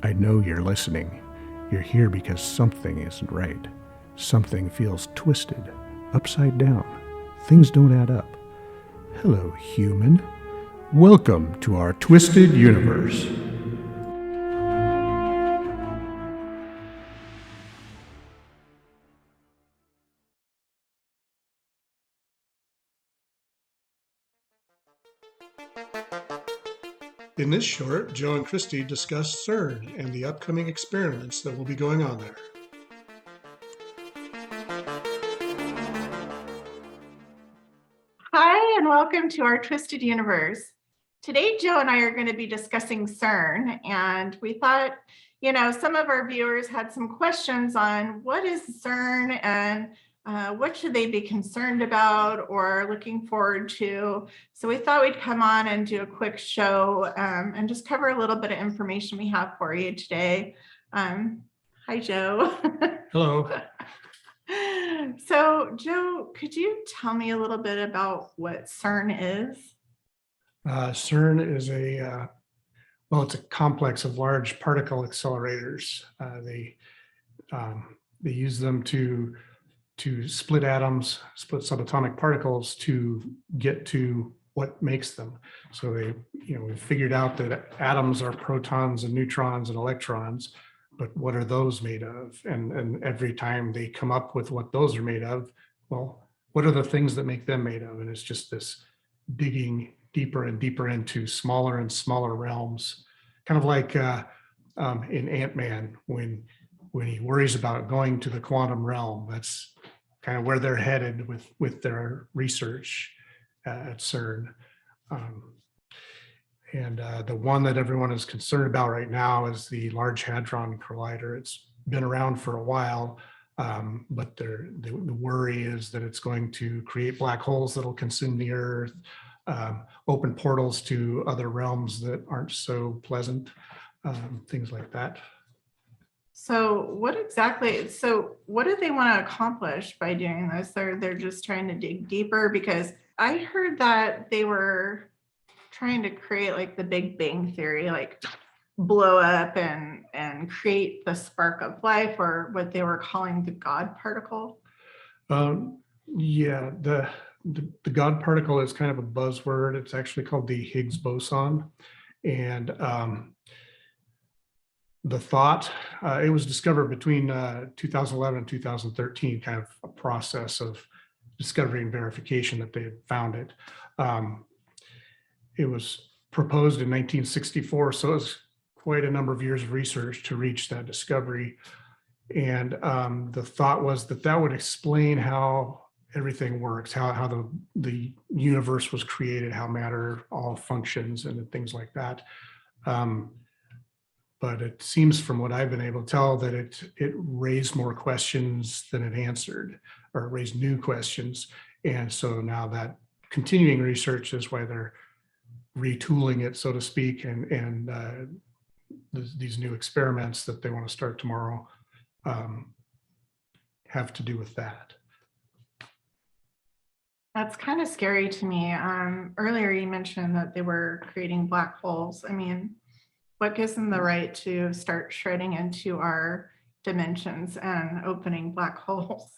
I know you're listening. You're here because something isn't right. Something feels twisted, upside down. Things don't add up. Hello, human. Welcome to our twisted universe. In this short, Joe and Christy discuss Cern and the upcoming experiments that will be going on there. Hi, and welcome to our Twisted Universe. Today, Joe and I are going to be discussing Cern, and we thought, some of our viewers had some questions on what is Cern and what should they be concerned about or looking forward to. So we thought we'd come on and do a quick show and just cover a little bit of information we have for you today. Hi, Joe. Hello. So, Joe, could you tell me a little bit about what Cern is? Cern is it's a complex of large particle accelerators. They use them to split atoms, split subatomic particles to get to what makes them. So we figured out that atoms are protons and neutrons and electrons, but what are those made of? And every time they come up with what those are made of, well, what are the things that make them made of? And it's just this digging deeper and deeper into smaller and smaller realms, kind of like in Ant-Man when he worries about going to the quantum realm. That's kind of where they're headed with their research at Cern. And the one that everyone is concerned about right now is the Large Hadron Collider. It's been around for a while, but the worry is that it's going to create black holes that'll consume the Earth, open portals to other realms that aren't so pleasant, things like that. So what do they want to accomplish by doing this? They're just trying to dig deeper, because I heard that they were trying to create like the Big Bang Theory, like blow up and create the spark of life, or what they were calling the God particle. Yeah, the God particle is kind of a buzzword. It's actually called the Higgs boson. And the thought, it was discovered between 2011 and 2013, kind of a process of discovery and verification that they had found it. It was proposed in 1964, so it was quite a number of years of research to reach that discovery. And the thought was that would explain how everything works, how the universe was created, how matter all functions and things like that. But it seems from what I've been able to tell that it raised more questions than it answered, or raised new questions. And so now that continuing research is why they're retooling it, so to speak, and these new experiments that they want to start tomorrow have to do with that. That's kind of scary to me. Earlier you mentioned that they were creating black holes. I mean, what gives them the right to start shredding into our dimensions and opening black holes?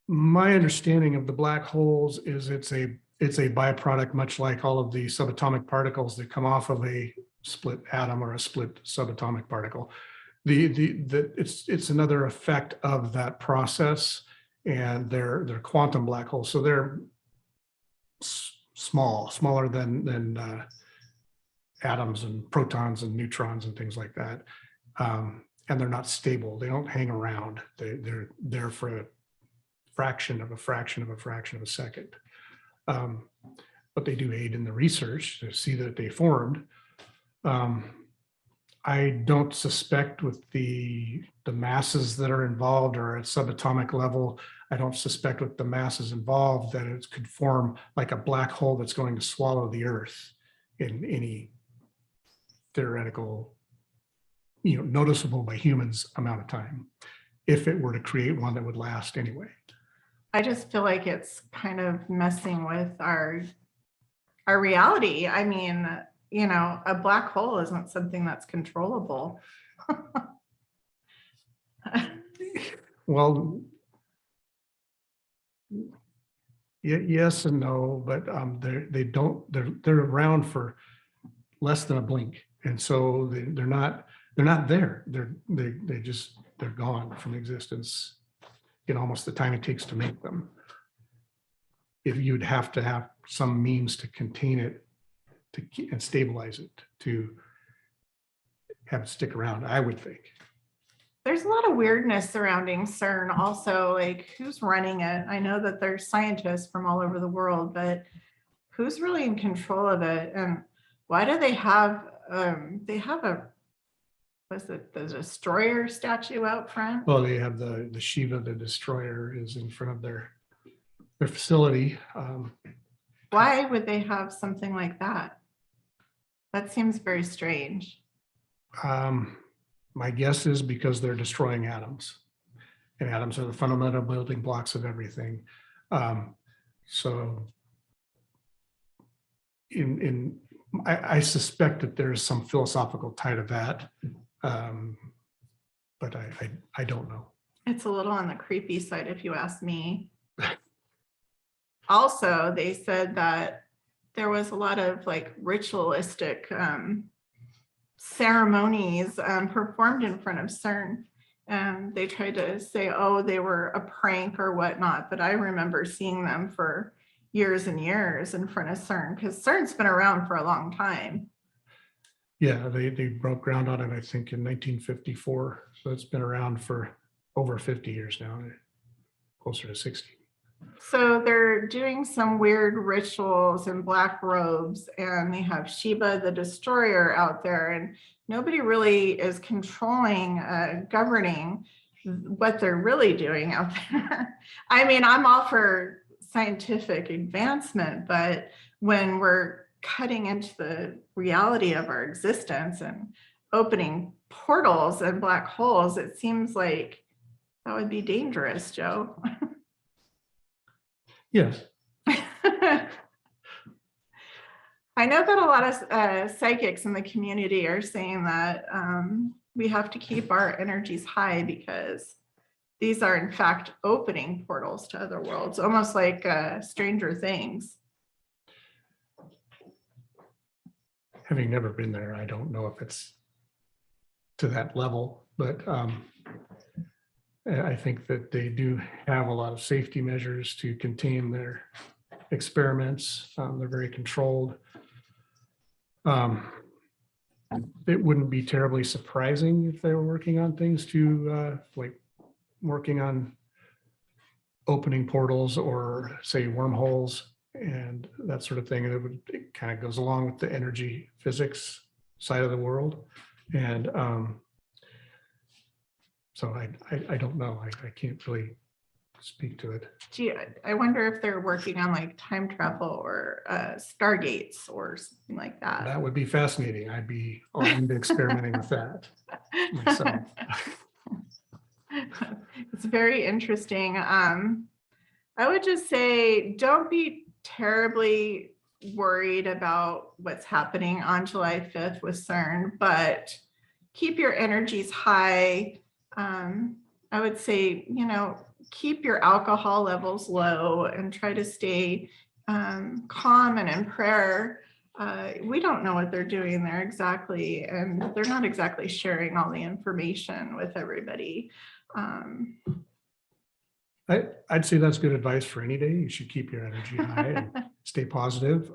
My understanding of the black holes is it's a byproduct, much like all of the subatomic particles that come off of a split atom or a split subatomic particle. It's another effect of that process, and they're quantum black holes. So they're smaller than atoms and protons and neutrons and things like that. And they're not stable. They don't hang around. They're there for a fraction of a fraction of a fraction of a second. But they do aid in the research to see that they formed. I don't suspect with the masses that are involved, or at subatomic level, I don't suspect with the masses involved that it could form like a black hole that's going to swallow the Earth in any theoretical, noticeable by humans amount of time, if it were to create one that would last anyway. I just feel like it's kind of messing with our our reality. I mean, you know, a black hole isn't something that's controllable. Well, yes and no, but they're around for less than a blink, and so they're not there. They're gone from existence in almost the time it takes to make them. If you'd have to have some means to contain it, and stabilize it, to have it stick around, I would think. There's a lot of weirdness surrounding CERN also, like who's running it? I know that there's scientists from all over the world, but who's really in control of it? And why do they have was it the destroyer statue out front? Well, they have the Shiva, the destroyer, is in front of their facility. Why would they have something like that? That seems very strange. My guess is because they're destroying atoms, and atoms are the fundamental building blocks of everything. So I suspect that there's some philosophical tie to that, but I don't know. It's a little on the creepy side, if you ask me. Also, they said that there was a lot of like ritualistic ceremonies performed in front of CERN. And they tried to say, oh, they were a prank or whatnot. But I remember seeing them for years and years in front of CERN, because CERN's been around for a long time. Yeah, they broke ground on it, I think, in 1954. So it's been around for over 50 years now, closer to 60. So they're doing some weird rituals in black robes, and they have Shiva the destroyer out there, and nobody really is controlling, governing what they're really doing out there. I mean, I'm all for scientific advancement, but when we're cutting into the reality of our existence and opening portals and black holes, it seems like that would be dangerous, Joe. Yes. I know that a lot of psychics in the community are saying that we have to keep our energies high because these are in fact opening portals to other worlds, almost like Stranger Things. Having never been there, I don't know if it's to that level, but I think that they do have a lot of safety measures to contain their experiments. They're very controlled. It wouldn't be terribly surprising if they were working on things to like working on opening portals or say wormholes and that sort of thing. And it kind of goes along with the energy physics side of the world. And so I don't know. I can't really speak to it. Gee, I wonder if they're working on like time travel or stargates or something like that. That would be fascinating. I'd be all into experimenting with that myself. It's very interesting. I would just say, don't be terribly worried about what's happening on July 5th with CERN, but keep your energies high. I would say, you know, keep your alcohol levels low and try to stay calm and in prayer. We don't know what they're doing there exactly, and they're not exactly sharing all the information with everybody. I'd say that's good advice for any day. You should keep your energy high and stay positive,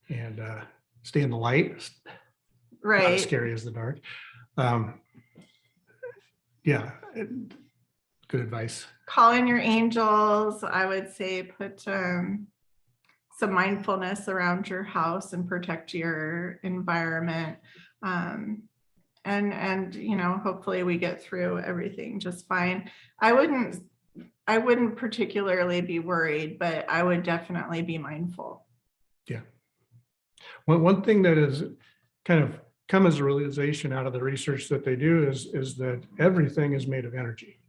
and stay in the light. Right. Not as scary as the dark. Yeah, good advice. Call in your angels. I would say put some mindfulness around your house and protect your environment. And you know, hopefully we get through everything just fine. I wouldn't particularly be worried, but I would definitely be mindful. Yeah. Well, one thing that is kind of come as a realization out of the research that they do is that everything is made of energy.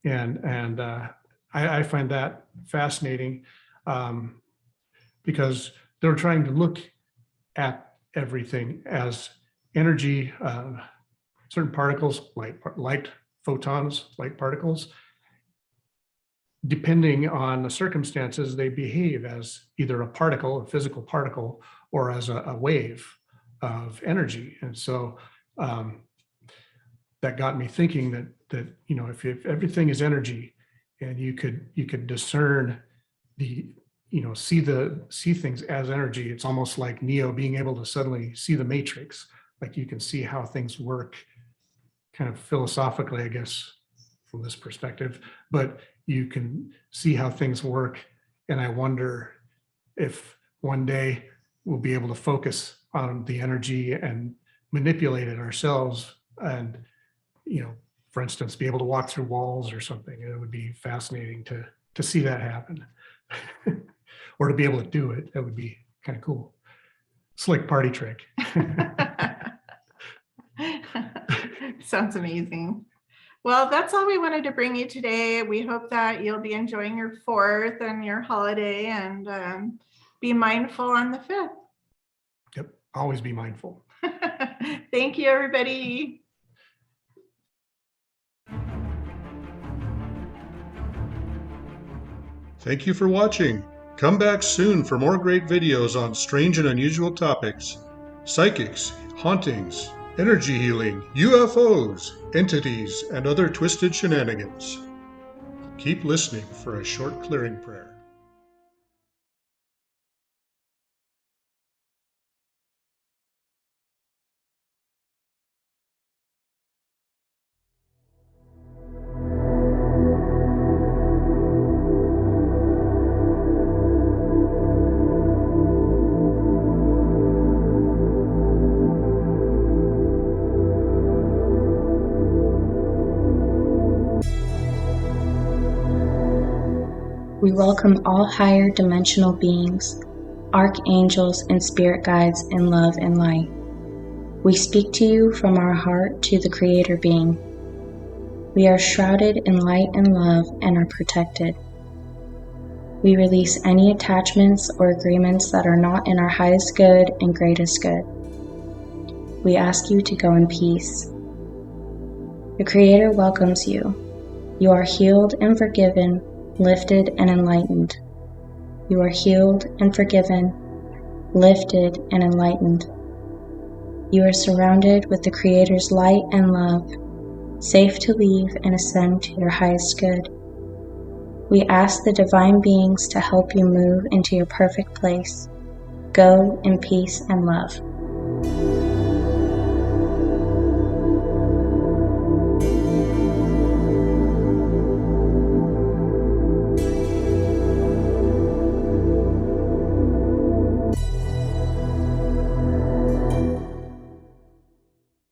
And I find that fascinating. because they're trying to look at everything as energy, certain particles, light photons, light particles. Depending on the circumstances, they behave as either a particle, a physical particle, or as a wave of energy. And so that got me thinking that if everything is energy, and you could discern see things as energy, it's almost like Neo being able to suddenly see the matrix. Like you can see how things work, kind of philosophically, I guess, from this perspective, but you can see how things work. And I wonder if one day we'll be able to focus on the energy and manipulate it ourselves, and for instance, be able to walk through walls or something. It would be fascinating to see that happen. Or to be able to do it. That would be kind of cool. Slick party trick. Sounds amazing. Well, that's all we wanted to bring you today. We hope that you'll be enjoying your 4th and your holiday, and be mindful on the 5th. Yep, always be mindful. Thank you, everybody. Thank you for watching. Come back soon for more great videos on strange and unusual topics: psychics, hauntings, energy healing, UFOs, entities, and other twisted shenanigans. Keep listening for a short clearing prayer. We welcome all higher dimensional beings, archangels, and spirit guides in love and light. We speak to you from our heart to the Creator being. We are shrouded in light and love and are protected. We release any attachments or agreements that are not in our highest good and greatest good. We ask you to go in peace. The Creator welcomes you. You are healed and forgiven, lifted and enlightened. You are healed and forgiven, lifted and enlightened. You are surrounded with the Creator's light and love, safe to leave and ascend to your highest good. We ask the divine beings to help you move into your perfect place. Go in peace and love.